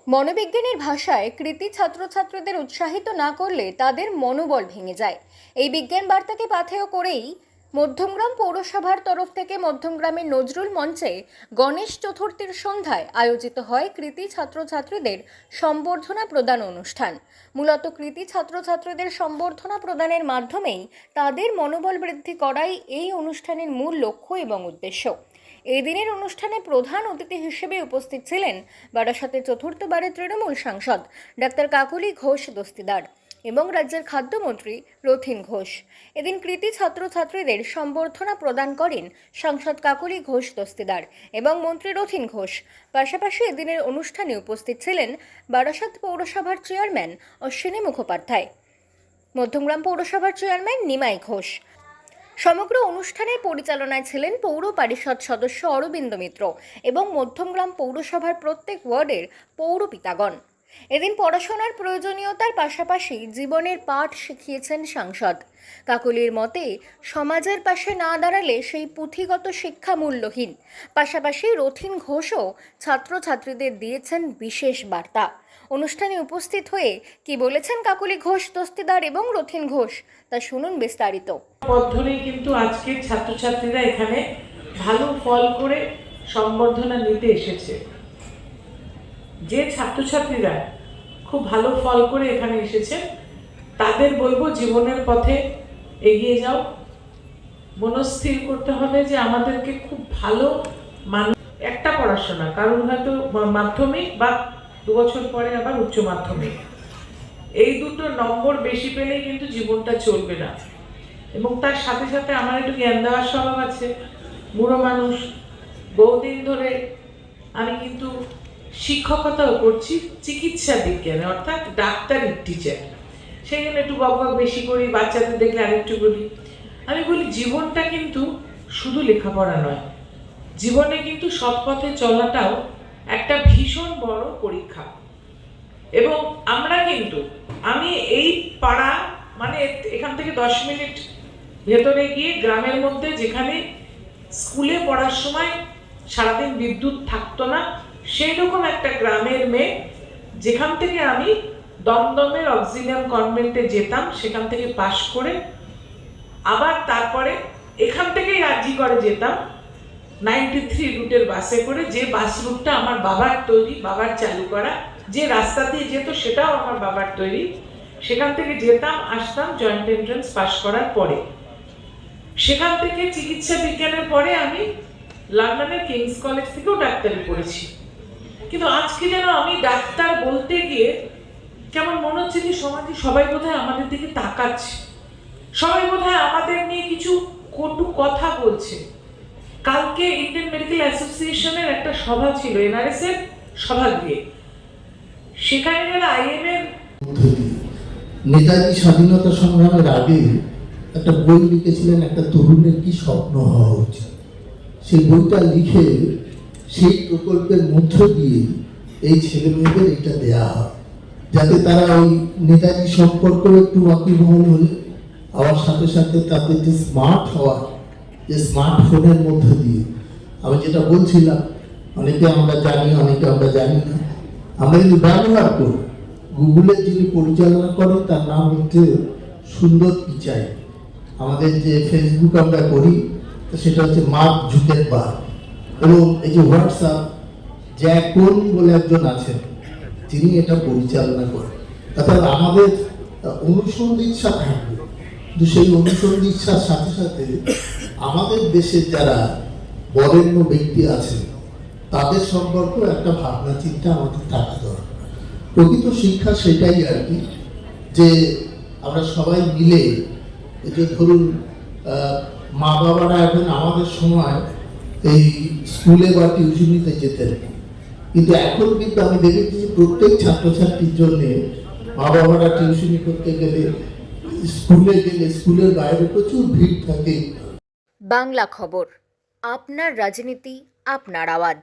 মনোবিজ্ঞানের ভাষায় কৃতি ছাত্রছাত্রীদের উৎসাহিত না করলে তাদের মনোবল ভেঙে যায়। এই বিজ্ঞান বার্তাকে পাথেয় করেই মধ্যমগ্রাম পৌরসভার তরফ থেকে মধ্যমগ্রামের নজরুল মঞ্চে গণেশ চতুর্থীর সন্ধ্যায় আয়োজিত হয় কৃতি ছাত্রছাত্রীদের সম্বর্ধনা প্রদান অনুষ্ঠান। মূলত কৃতি ছাত্রছাত্রীদের সম্বর্ধনা প্রদানের মাধ্যমেই তাদের মনোবল বৃদ্ধি করাই এই অনুষ্ঠানের মূল লক্ষ্য এবং উদ্দেশ্য। এই দিনের অনুষ্ঠানে প্রধান অতিথি হিসেবে উপস্থিত ছিলেন বারাসাতের চতুর্থবারের তৃণমূল সাংসদ ডাক্তার কাকলি ঘোষ দস্তিদার এবং রাজ্যের খাদ্যমন্ত্রী রথীন ঘোষ। এদিন কৃতি ছাত্রছাত্রীদের সম্বর্ধনা প্রদান করেন সাংসদ কাকলি ঘোষ দস্তিদার এবং মন্ত্রী রথীন ঘোষ। পাশাপাশি এদিনের অনুষ্ঠানে উপস্থিত ছিলেন বারাসাত পৌরসভার চেয়ারম্যান অশ্বিনী মুখোপাধ্যায়, মধ্যমগ্রাম পৌরসভার চেয়ারম্যান নিমাই ঘোষ। সমগ্র অনুষ্ঠানের পরিচালনায় ছিলেন পৌর পরিষদ সদস্য অরবিন্দ মিত্র এবং মধ্যমগ্রাম পৌরসভার প্রত্যেক ওয়ার্ডের পৌরপিতাগণ। এদিন পড়াশোনার প্রয়োজনীয়তার পাশাপাশি জীবনের পাঠ শিখিয়েছেন সাংসদ। কাকলির মতে সমাজের পাশে না দাঁড়ালে সেই পুঁথিগত শিক্ষা মূল্যহীন। পাশাপাশি রথীন ঘোষও ছাত্রছাত্রীদের দিয়েছেন বিশেষ বার্তা। অনুষ্ঠানে উপস্থিত হয়ে কি বলেছেন কাকলি ঘোষ দস্তিদার এবং রথীন ঘোষ তা শুনুন বিস্তারিত। ধরেই কিন্তু আজকে ছাত্রছাত্রীরা এখানে ভালো ফল করে সম্বর্ধনা নিতে এসেছে। যে ছাত্রছাত্রীরা খুব ভালো ফল করে এখানে এসেছে তাদের বলবো জীবনের পথে এগিয়ে যাও। মনস্থির করতে হবে যে আমাদেরকে খুব ভালো মানুষ একটা পড়াশোনা, কারণ হয়তো মাধ্যমিক বা 2 বছর পরে আবার উচ্চ মাধ্যমিক, এই দুটো নম্বর বেশি পেলেই কিন্তু জীবনটা চলবে না। এবং তার সাথে সাথে আমার একটু জ্ঞান দেওয়ার স্বভাব আছে, বুড়ো মানুষ, বহুদিন ধরে আমি কিন্তু শিক্ষকতাও করছি চিকিৎসা বিজ্ঞানে, অর্থাৎ ডাক্তারির টিচার। সেই জন্য একটু বক বেশি করি, বাচ্চাদের দেখলে আরেকটু বলি। আমি বলি জীবনটা কিন্তু শুধু লেখাপড়া নয়, জীবনে কিন্তু সৎ পথে চলাটাও একটা ভীষণ বড় পরীক্ষা। এবং আমরা কিন্তু আমি এই পাড়া মানে এখান থেকে 10 মিনিট ভেতরে গিয়ে গ্রামের মধ্যে যেখানে স্কুলে পড়ার সময় সারাদিন বিদ্যুৎ থাকতো না, সেই রকম একটা গ্রামের মেয়ে, যেখান থেকে আমি দমদমের অক্সিলিয়াম কনভেন্টে যেতাম, সেখান থেকে পাশ করে আবার তারপরে এখান থেকেই রাজি করে যেতাম 93 রুটের বাসে করে, যে বাস রুটটা আমার বাবার তৈরি, বাবার চালু করা, যে রাস্তা দিয়ে যেত সেটাও আমার বাবার তৈরি। সেখান থেকে যেতাম আসতাম জয়েন্ট এন্ট্রান্স পাশ করার পরে। সেখান থেকে চিকিৎসা বিজ্ঞানের পরে আমি লন্ডনের কিংস কলেজ থেকেও ডাক্তারি পড়েছি। কিন্তু আজকে যেন আমি ডাক্তার বলতে গিয়ে কেমন মনে হচ্ছে যে সমাজে সবাই বোধহয় আমাদের দিকে তাকাচ্ছে, সবাই বোধহয় আমাদের নিয়ে কিছু কটু কথা বলছে। কালকে ইন্ডিয়ান মেডিকেল অ্যাসোসিয়েশনের একটা সভা ছিল, এনআরএস এর সভাগৃহে। সেখানে যারা আইএম এর নেতাজি স্বাধীনতা সংগ্রামের আগে একটা বই লিখেছিলেন, একটা তরুণের কি স্বপ্ন হওয়া উচিত। সেই বইটা লিখে সেই প্রকল্পের মধ্য দিয়ে এই ছেলে মেয়েদের এটা দেয়া হয়, যাতে তারা ওই নেতাজি সম্পর্কে একটু ওয়াকিবহাল হলে আবার সাথে সাথে তাদের যে স্মার্ট হওয়া, যে স্মার্টফোনের মধ্য দিয়ে আমি যেটা বলছিলাম, অনেকে আমরা জানি অনেকে আমরা জানি না, আমরা কিন্তু ব্যবহার করি। গুগলের যিনি পরিচালনা করেন তার নাম হচ্ছে সুন্দর পিচাই। আমাদের যে ফেসবুক আমরা করি সেটা হচ্ছে মার্ক জুকারবার্গ। এবং এই যে হোয়াটসঅ্যাপ, জ্যাকন বলে একজন আছেন, তিনি এটা পরিচালনা করেন। অর্থাৎ আমাদের অনুসন্ধিৎসা থাকবে, কিন্তু সেই অনুসন্ধিৎসার সাথে সাথে আমাদের দেশের যারা বরেণ্য ব্যক্তি আছেন তাদের সম্পর্কে একটা ভাবনা চিন্তা আমাদের থাকা দরকার। প্রকৃত শিক্ষা সেটাই আর কি, যে আমরা সবাই মিলে, যে ধরুন মা বাবারা এখন আমাদের সময় এই স্কুলে বা টিউশনিতে যেতেন, কিন্তু এখন কিন্তু আমি দেখেছি যে প্রত্যেক ছাত্রছাত্রীর জন্য মা বাবারা টিউশনি করতে গেলে, স্কুলে গেলে স্কুলের বাইরে প্রচুর ভিড় থাকে। বাংলা খবর, আপনার রাজনীতি, আপনার আওয়াজ।